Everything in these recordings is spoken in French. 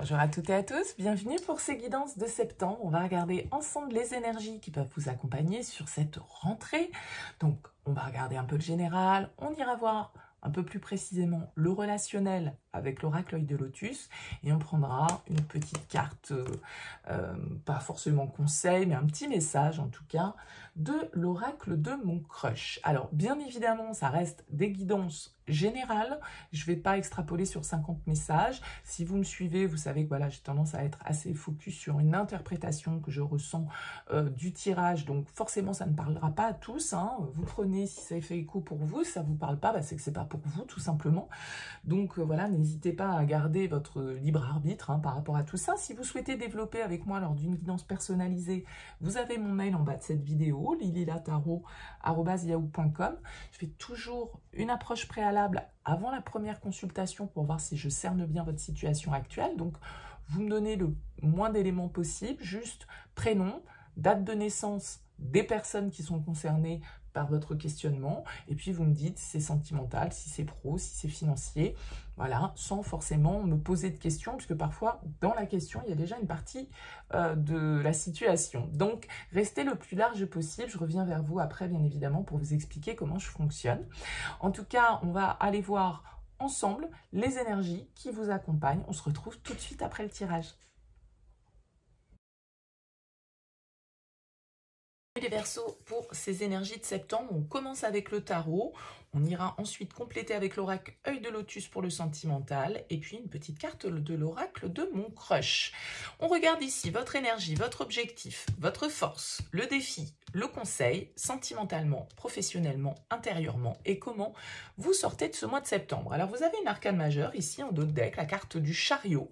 Bonjour à toutes et à tous, bienvenue pour ces guidances de septembre. On va regarder ensemble les énergies qui peuvent vous accompagner sur cette rentrée. Donc, on va regarder un peu le général, on ira voir un peu plus précisément le relationnel avec l'oracle œil de lotus et on prendra une petite carte, pas forcément conseil, mais un petit message en tout cas, de l'oracle de mon crush. Alors, bien évidemment, ça reste des guidances générales. Je ne vais pas extrapoler sur 50 messages. Si vous me suivez, vous savez que voilà, j'ai tendance à être assez focus sur une interprétation que je ressens du tirage. Donc, forcément, ça ne parlera pas à tous. Hein. Vous prenez si ça fait écho pour vous. Si ça ne vous parle pas, bah, c'est que ce n'est pas pour vous, tout simplement. Donc, voilà, n'hésitez pas à garder votre libre arbitre par rapport à tout ça. Si vous souhaitez développer avec moi lors d'une guidance personnalisée, vous avez mon mail en bas de cette vidéo, lililataro@yahoo.com. Je fais toujours une approche préalable avant la première consultation pour voir si je cerne bien votre situation actuelle. Donc, vous me donnez le moins d'éléments possible, juste prénom, date de naissance des personnes qui sont concernées par votre questionnement, et puis vous me dites si c'est sentimental, si c'est pro, si c'est financier, voilà, sans forcément me poser de questions, puisque parfois, dans la question, il y a déjà une partie de la situation. Donc, restez le plus large possible, je reviens vers vous après, bien évidemment, pour vous expliquer comment je fonctionne. En tout cas, on va aller voir ensemble les énergies qui vous accompagnent. On se retrouve tout de suite après le tirage. Les Verseaux, pour ces énergies de septembre, on commence avec le tarot, on ira ensuite compléter avec l'oracle œil de lotus pour le sentimental, et puis une petite carte de l'oracle de mon crush. On regarde ici votre énergie, votre objectif, votre force, le défi, le conseil, sentimentalement, professionnellement, intérieurement, et comment vous sortez de ce mois de septembre. Alors vous avez une arcane majeure ici en dos de deck, la carte du chariot,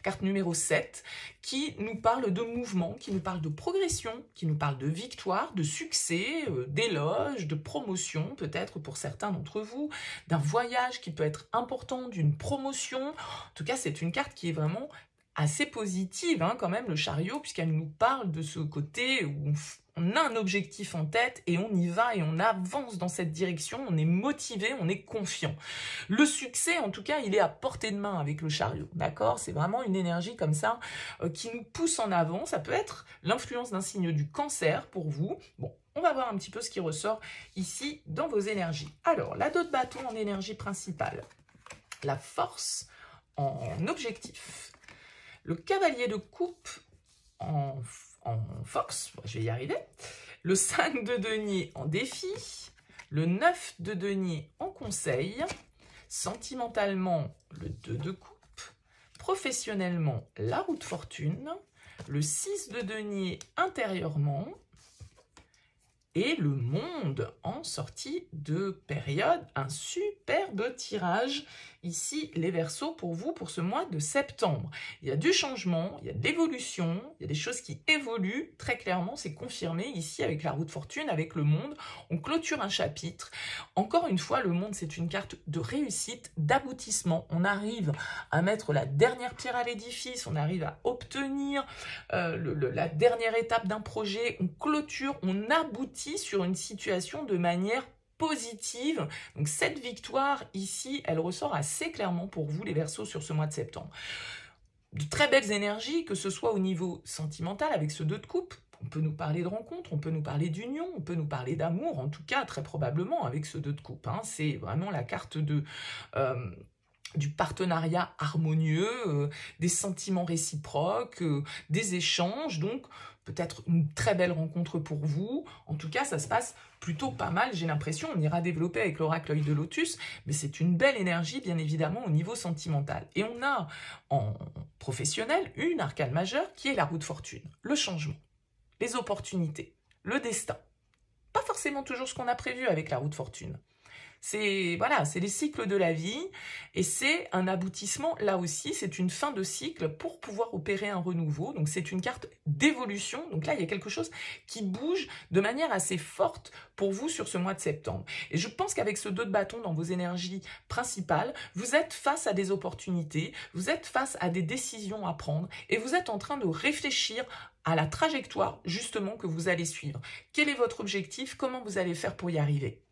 carte numéro 7, qui nous parle de mouvement, qui nous parle de progression, qui nous parle de victoire, de succès, d'éloge, de promotion, peut-être pour certains d'entre vous, d'un voyage qui peut être important, d'une promotion. En tout cas, c'est une carte qui est vraiment assez positive, quand même, le chariot, puisqu'elle nous parle de ce côté où on a un objectif en tête et on y va et on avance dans cette direction, on est motivé, on est confiant. Le succès, en tout cas, il est à portée de main avec le chariot, d'accord? C'est vraiment une énergie comme ça qui nous pousse en avant. Ça peut être l'influence d'un signe du cancer pour vous. Bon, on va voir un petit peu ce qui ressort ici dans vos énergies. Alors, la 2 de bâton en énergie principale, la force en objectif, le cavalier de coupe en force, je vais y arriver, le 5 de denier en défi, le 9 de denier en conseil, sentimentalement le 2 de coupe, professionnellement la roue de fortune, le 6 de denier intérieurement, et le monde en sortie de période. Un superbe tirage ici, les Verseaux, pour vous, pour ce mois de septembre. Il y a du changement, il y a de l'évolution, il y a des choses qui évoluent. Très clairement, c'est confirmé ici avec la roue de fortune, avec le monde. On clôture un chapitre. Encore une fois, le monde, c'est une carte de réussite, d'aboutissement. On arrive à mettre la dernière pierre à l'édifice, on arrive à obtenir la dernière étape d'un projet. On clôture, on aboutit sur une situation de manière positive. Donc cette victoire ici, elle ressort assez clairement pour vous les Verseaux sur ce mois de septembre. De très belles énergies, que ce soit au niveau sentimental avec ce 2 de coupe. On peut nous parler de rencontre, on peut nous parler d'union, on peut nous parler d'amour, en tout cas très probablement avec ce 2 de coupe. C'est vraiment la carte de... du partenariat harmonieux, des sentiments réciproques, des échanges, donc peut-être une très belle rencontre pour vous. En tout cas, ça se passe plutôt pas mal, j'ai l'impression. On ira développer avec l'oracle œil de lotus, mais c'est une belle énergie, bien évidemment, au niveau sentimental. Et on a, en professionnel, une arcane majeure qui est la roue de fortune, le changement, les opportunités, le destin. Pas forcément toujours ce qu'on a prévu avec la roue de fortune. C'est voilà, c'est les cycles de la vie et c'est un aboutissement, là aussi, c'est une fin de cycle pour pouvoir opérer un renouveau. Donc c'est une carte d'évolution. Donc là, il y a quelque chose qui bouge de manière assez forte pour vous sur ce mois de septembre. Et je pense qu'avec ce 2 de bâton dans vos énergies principales, vous êtes face à des opportunités, vous êtes face à des décisions à prendre et vous êtes en train de réfléchir à la trajectoire justement que vous allez suivre. Quel est votre objectif? Comment vous allez faire pour y arriver?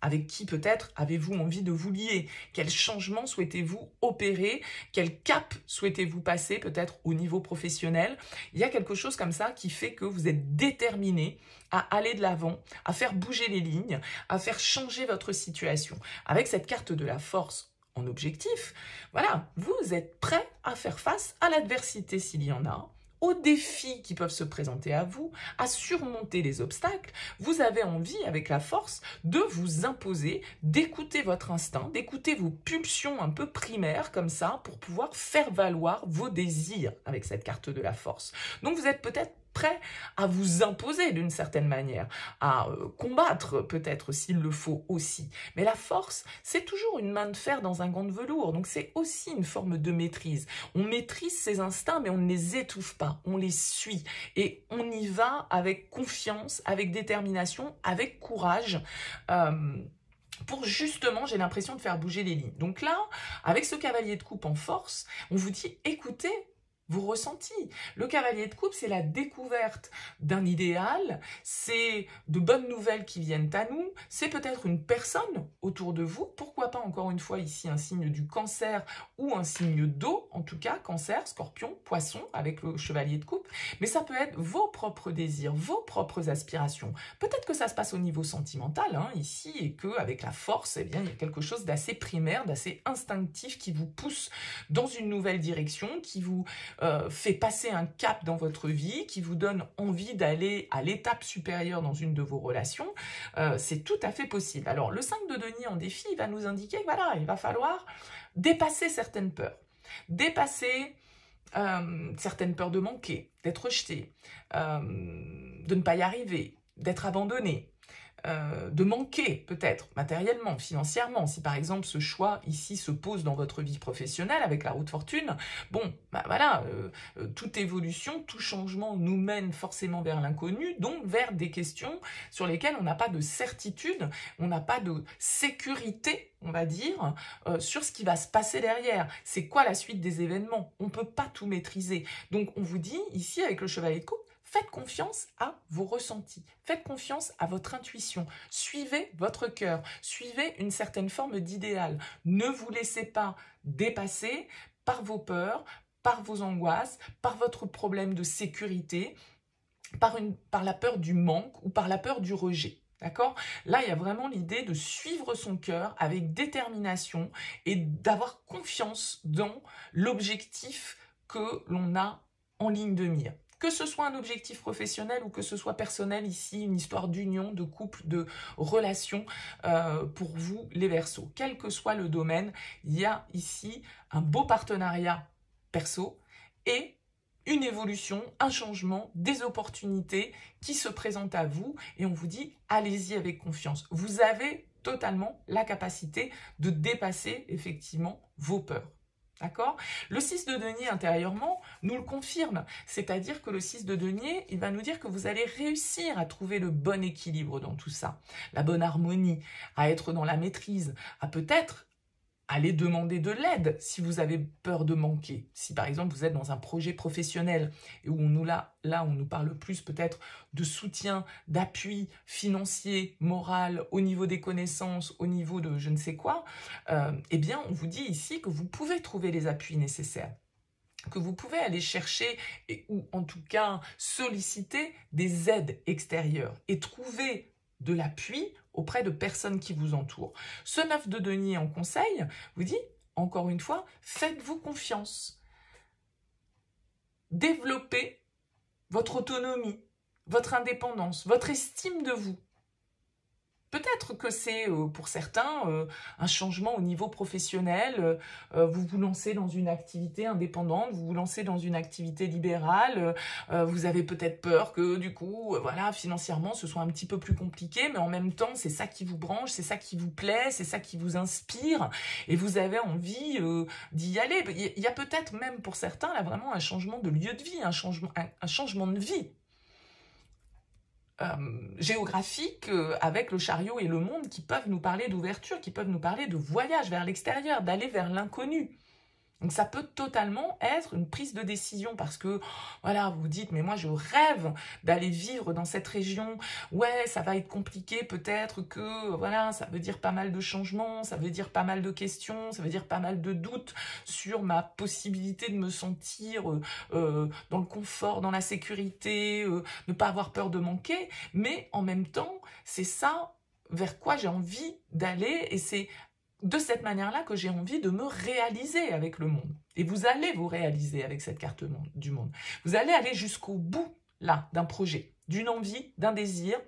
Avec qui peut-être avez-vous envie de vous lier? Quel changement souhaitez-vous opérer? Quel cap souhaitez-vous passer peut-être au niveau professionnel? Il y a quelque chose comme ça qui fait que vous êtes déterminé à aller de l'avant, à faire bouger les lignes, à faire changer votre situation. Avec cette carte de la force en objectif, voilà, vous êtes prêt à faire face à l'adversité s'il y en a, aux défis qui peuvent se présenter à vous, à surmonter les obstacles. Vous avez envie, avec la force, de vous imposer, d'écouter votre instinct, d'écouter vos pulsions un peu primaires comme ça, pour pouvoir faire valoir vos désirs avec cette carte de la force. Donc vous êtes peut-être prêt à vous imposer d'une certaine manière, à combattre peut-être s'il le faut aussi. Mais la force, c'est toujours une main de fer dans un gant de velours, donc c'est aussi une forme de maîtrise. On maîtrise ses instincts, mais on ne les étouffe pas, on les suit. Et on y va avec confiance, avec détermination, avec courage, pour justement, j'ai l'impression de faire bouger les lignes. Donc là, avec ce cavalier de coupe en force, on vous dit, écoutez vos ressentis. Le cavalier de coupe, c'est la découverte d'un idéal, c'est de bonnes nouvelles qui viennent à nous, c'est peut-être une personne autour de vous, pourquoi pas encore une fois ici un signe du cancer ou un signe d'eau, en tout cas cancer, scorpion, poisson avec le chevalier de coupe, mais ça peut être vos propres désirs, vos propres aspirations. Peut-être que ça se passe au niveau sentimental ici et qu'avec la force, eh bien, il y a quelque chose d'assez primaire, d'assez instinctif qui vous pousse dans une nouvelle direction, qui vous fait passer un cap dans votre vie, qui vous donne envie d'aller à l'étape supérieure dans une de vos relations, c'est tout à fait possible. Alors, le 5 de denier en défi, il va nous indiquer que voilà, il va falloir dépasser certaines peurs. Dépasser certaines peurs de manquer, d'être rejeté, de ne pas y arriver, d'être abandonné, de manquer peut-être matériellement, financièrement. Si par exemple ce choix ici se pose dans votre vie professionnelle avec la roue de fortune, bon, bah voilà, toute évolution, tout changement nous mène forcément vers l'inconnu, donc vers des questions sur lesquelles on n'a pas de certitude, on n'a pas de sécurité, on va dire, sur ce qui va se passer derrière. C'est quoi la suite des événements? On ne peut pas tout maîtriser. Donc on vous dit ici avec le chevalier de coupe, faites confiance à vos ressentis, faites confiance à votre intuition, suivez votre cœur, suivez une certaine forme d'idéal. Ne vous laissez pas dépasser par vos peurs, par vos angoisses, par votre problème de sécurité, par la peur du manque ou par la peur du rejet. D'accord? Là, il y a vraiment l'idée de suivre son cœur avec détermination et d'avoir confiance dans l'objectif que l'on a en ligne de mire. Que ce soit un objectif professionnel ou que ce soit personnel ici, une histoire d'union, de couple, de relation pour vous les Verseaux. Quel que soit le domaine, il y a ici un beau partenariat perso et une évolution, un changement, des opportunités qui se présentent à vous et on vous dit allez-y avec confiance. Vous avez totalement la capacité de dépasser effectivement vos peurs. D'accord? Le 6 de denier intérieurement nous le confirme, c'est-à-dire que le 6 de denier, il va nous dire que vous allez réussir à trouver le bon équilibre dans tout ça, la bonne harmonie, à être dans la maîtrise, à peut-être aller demander de l'aide si vous avez peur de manquer. Si par exemple vous êtes dans un projet professionnel et où là on nous parle plus peut-être de soutien, d'appui financier, moral, au niveau des connaissances, au niveau de je ne sais quoi, eh bien on vous dit ici que vous pouvez trouver les appuis nécessaires, que vous pouvez aller chercher ou en tout cas solliciter des aides extérieures et trouver de l'appui auprès de personnes qui vous entourent. Ce 9 de denier en conseil vous dit, encore une fois, faites-vous confiance. Développez votre autonomie, votre indépendance, votre estime de vous. Peut-être que c'est pour certains un changement au niveau professionnel, vous vous lancez dans une activité indépendante, vous vous lancez dans une activité libérale, vous avez peut-être peur que du coup, voilà, financièrement ce soit un petit peu plus compliqué, mais en même temps c'est ça qui vous branche, c'est ça qui vous plaît, c'est ça qui vous inspire et vous avez envie d'y aller. Il y a peut-être même pour certains là vraiment un changement de lieu de vie, un changement de vie. Géographiques avec le chariot et le monde qui peuvent nous parler d'ouverture, qui peuvent nous parler de voyage vers l'extérieur, d'aller vers l'inconnu. Donc ça peut totalement être une prise de décision parce que, voilà, vous vous dites, mais moi je rêve d'aller vivre dans cette région, ouais, ça va être compliqué, peut-être que, voilà, ça veut dire pas mal de changements, ça veut dire pas mal de questions, ça veut dire pas mal de doutes sur ma possibilité de me sentir dans le confort, dans la sécurité, ne pas avoir peur de manquer, mais en même temps, c'est ça vers quoi j'ai envie d'aller et c'est de cette manière-là que j'ai envie de me réaliser avec le monde. Et vous allez vous réaliser avec cette carte du monde. Vous allez aller jusqu'au bout, là, d'un projet, d'une envie, d'un désir,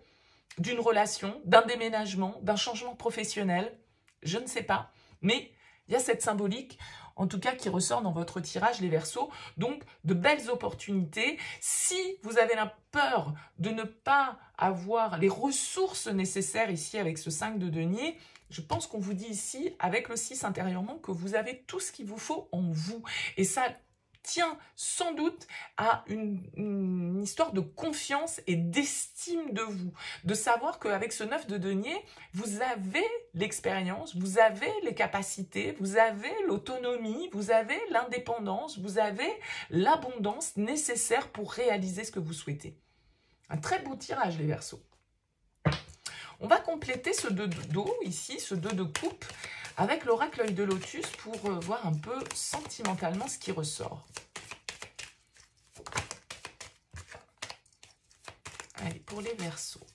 d'une relation, d'un déménagement, d'un changement professionnel. Je ne sais pas. Mais il y a cette symbolique, en tout cas, qui ressort dans votre tirage, les Verseaux. Donc, de belles opportunités. Si vous avez la peur de ne pas avoir les ressources nécessaires ici avec ce 5 de denier, je pense qu'on vous dit ici, avec le 6 intérieurement, que vous avez tout ce qu'il vous faut en vous. Et ça tient sans doute à une histoire de confiance et d'estime de vous. De savoir qu'avec ce 9 de denier, vous avez l'expérience, vous avez les capacités, vous avez l'autonomie, vous avez l'indépendance, vous avez l'abondance nécessaire pour réaliser ce que vous souhaitez. Un très beau tirage, les Verseaux. On va compléter ce 2 d'eau, ici, ce 2 de coupe, avec l'oracle œil de lotus pour voir un peu sentimentalement ce qui ressort. Allez, pour les Verseaux.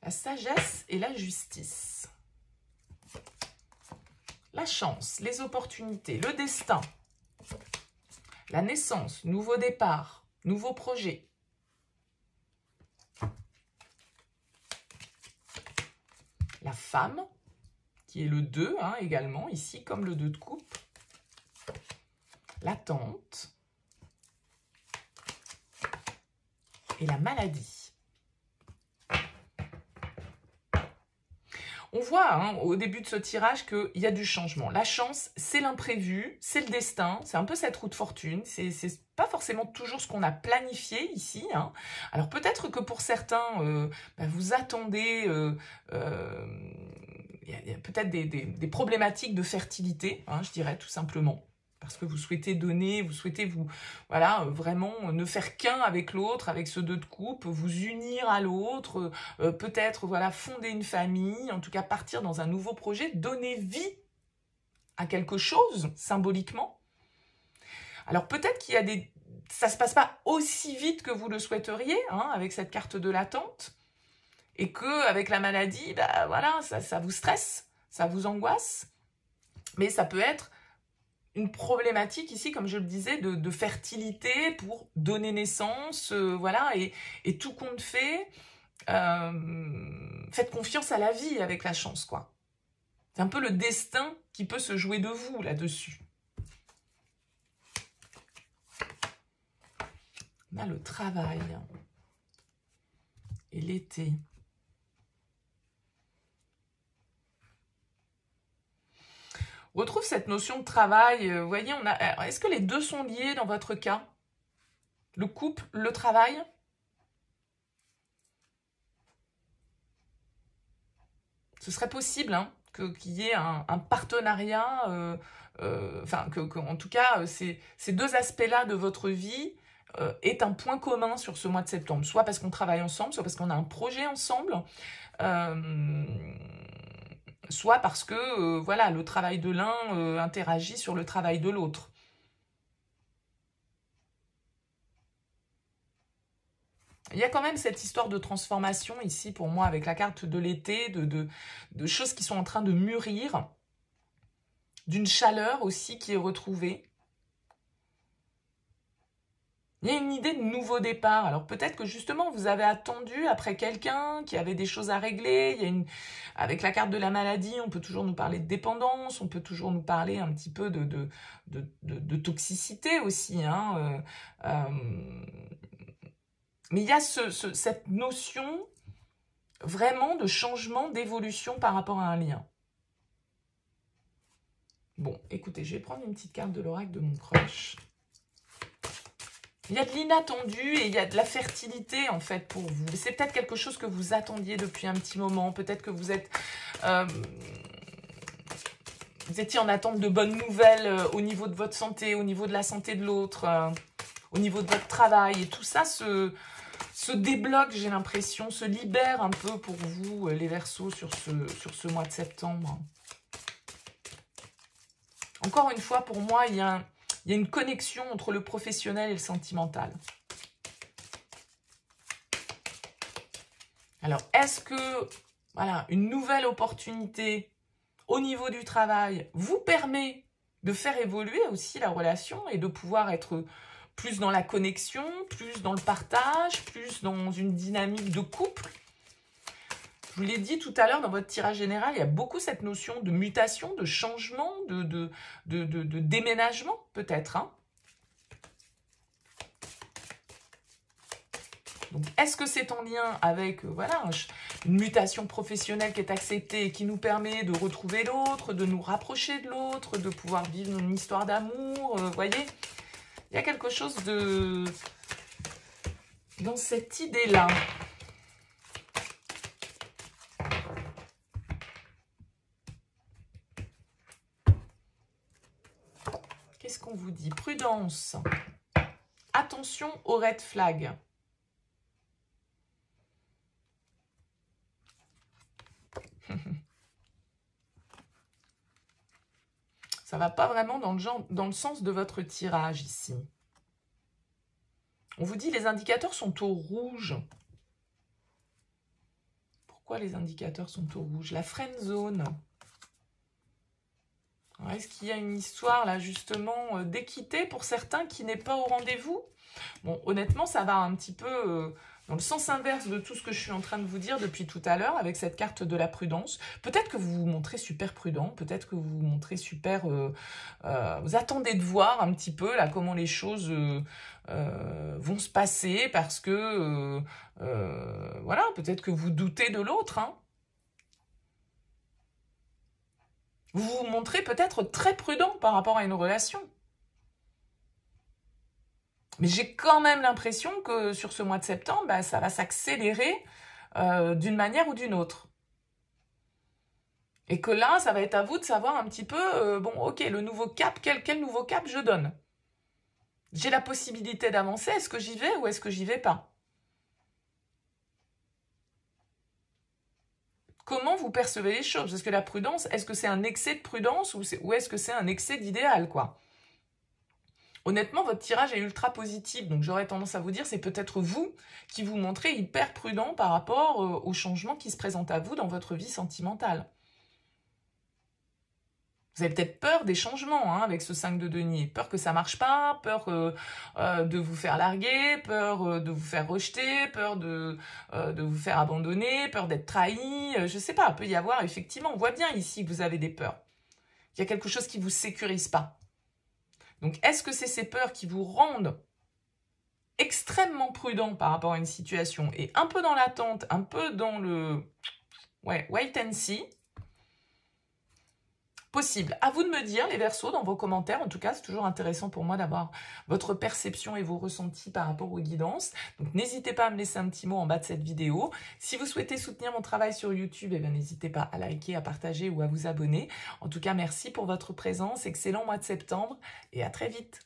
La sagesse et la justice. La chance, les opportunités, le destin, la naissance, nouveau départ, nouveau projet. La femme, qui est le 2 hein, également, ici, comme le 2 de coupe. L'attente. Et la maladie. On voit hein, au début de ce tirage qu'il y a du changement. La chance, c'est l'imprévu, c'est le destin, c'est un peu cette roue de fortune. C'est pas forcément toujours ce qu'on a planifié ici. Hein. Alors peut-être que pour certains, vous attendez il y a peut-être des problématiques de fertilité, hein, je dirais tout simplement. Parce que vous souhaitez donner, vous souhaitez vous, voilà, vraiment ne faire qu'un avec l'autre, avec ce 2 de coupe, vous unir à l'autre, peut-être voilà fonder une famille, en tout cas partir dans un nouveau projet, donner vie à quelque chose symboliquement. Alors peut-être qu'il y a ça se passe pas aussi vite que vous le souhaiteriez, hein, avec cette carte de l'attente, et que avec la maladie, bah voilà, ça vous stresse, ça vous angoisse, mais ça peut être une problématique ici, comme je le disais, de fertilité pour donner naissance, voilà, et tout compte fait, faites confiance à la vie avec la chance, quoi. C'est un peu le destin qui peut se jouer de vous là-dessus. On a le travail et l'été. On retrouve cette notion de travail. Vous voyez, est-ce que les deux sont liés dans votre cas? Le couple, le travail? Ce serait possible hein, qu'il y ait un partenariat, en tout cas, ces deux aspects-là de votre vie est un point commun sur ce mois de septembre. Soit parce qu'on travaille ensemble, soit parce qu'on a un projet ensemble. Soit parce que voilà, le travail de l'un interagit sur le travail de l'autre. Il y a quand même cette histoire de transformation ici pour moi avec la carte de l'été, de choses qui sont en train de mûrir, d'une chaleur aussi qui est retrouvée. Il y a une idée de nouveau départ. Alors peut-être que justement vous avez attendu après quelqu'un qui avait des choses à régler. Il y a avec la carte de la maladie, on peut toujours nous parler de dépendance, on peut toujours nous parler un petit peu de toxicité aussi. Hein. Mais il y a cette notion vraiment de changement, d'évolution par rapport à un lien. Bon, écoutez, je vais prendre une petite carte de l'oracle de mon crush. Il y a de l'inattendu et il y a de la fertilité, en fait, pour vous. C'est peut-être quelque chose que vous attendiez depuis un petit moment. Peut-être que vous êtes... vous étiez en attente de bonnes nouvelles au niveau de votre santé, au niveau de la santé de l'autre, au niveau de votre travail. Et tout ça se débloque, j'ai l'impression, se libère un peu pour vous, les Verseaux, sur ce mois de septembre. Encore une fois, pour moi, il y a une connexion entre le professionnel et le sentimental. Alors, est-ce que voilà, une nouvelle opportunité au niveau du travail vous permet de faire évoluer aussi la relation et de pouvoir être plus dans la connexion, plus dans le partage, plus dans une dynamique de couple? Je vous l'ai dit tout à l'heure dans votre tirage général, il y a beaucoup cette notion de mutation, de changement, de déménagement peut-être. Hein. Donc, est-ce que c'est en lien avec voilà, une mutation professionnelle qui est acceptée et qui nous permet de retrouver l'autre, de nous rapprocher de l'autre, de pouvoir vivre une histoire d'amour, vous voyez? Il y a quelque chose dans cette idée-là. Qu'est-ce qu'on vous dit? Prudence. Attention aux red flags. Ça ne va pas vraiment dans le sens de votre tirage ici. On vous dit les indicateurs sont au rouge. Pourquoi les indicateurs sont au rouge? La friend zone. Est-ce qu'il y a une histoire là justement d'équité pour certains qui n'est pas au rendez-vous? Bon, honnêtement, ça va un petit peu dans le sens inverse de tout ce que je suis en train de vous dire depuis tout à l'heure avec cette carte de la prudence. Peut-être que vous vous montrez super prudent, peut-être que vous vous montrez super... vous attendez de voir un petit peu là comment les choses vont se passer parce que, voilà, peut-être que vous doutez de l'autre, hein. Vous vous montrez peut-être très prudent par rapport à une relation. Mais j'ai quand même l'impression que sur ce mois de septembre, bah, ça va s'accélérer d'une manière ou d'une autre. Et que là, ça va être à vous de savoir un petit peu, bon, ok, le nouveau cap, quel nouveau cap je donne? J'ai la possibilité d'avancer, est-ce que j'y vais ou est-ce que j'y vais pas? Comment vous percevez les choses? Parce que la prudence, est-ce que c'est un excès de prudence ou est-ce que c'est un excès d'idéal, quoi? Honnêtement, votre tirage est ultra positif, donc j'aurais tendance à vous dire, c'est peut-être vous qui vous montrez hyper prudent par rapport aux changements qui se présentent à vous dans votre vie sentimentale. Vous avez peut-être peur des changements hein, avec ce 5 de denier. Peur que ça marche pas, peur de vous faire larguer, peur de vous faire rejeter, peur de vous faire abandonner, peur d'être trahi. Je sais pas, il peut y avoir, effectivement, on voit bien ici que vous avez des peurs. Il y a quelque chose qui ne vous sécurise pas. Donc, est-ce que c'est ces peurs qui vous rendent extrêmement prudent par rapport à une situation et un peu dans l'attente, un peu dans le wait and see? Possible. À vous de me dire, les Verseaux, dans vos commentaires. En tout cas, c'est toujours intéressant pour moi d'avoir votre perception et vos ressentis par rapport aux guidances. Donc, n'hésitez pas à me laisser un petit mot en bas de cette vidéo. Si vous souhaitez soutenir mon travail sur YouTube, eh bien, n'hésitez pas à liker, à partager ou à vous abonner. En tout cas, merci pour votre présence. Excellent mois de septembre et à très vite.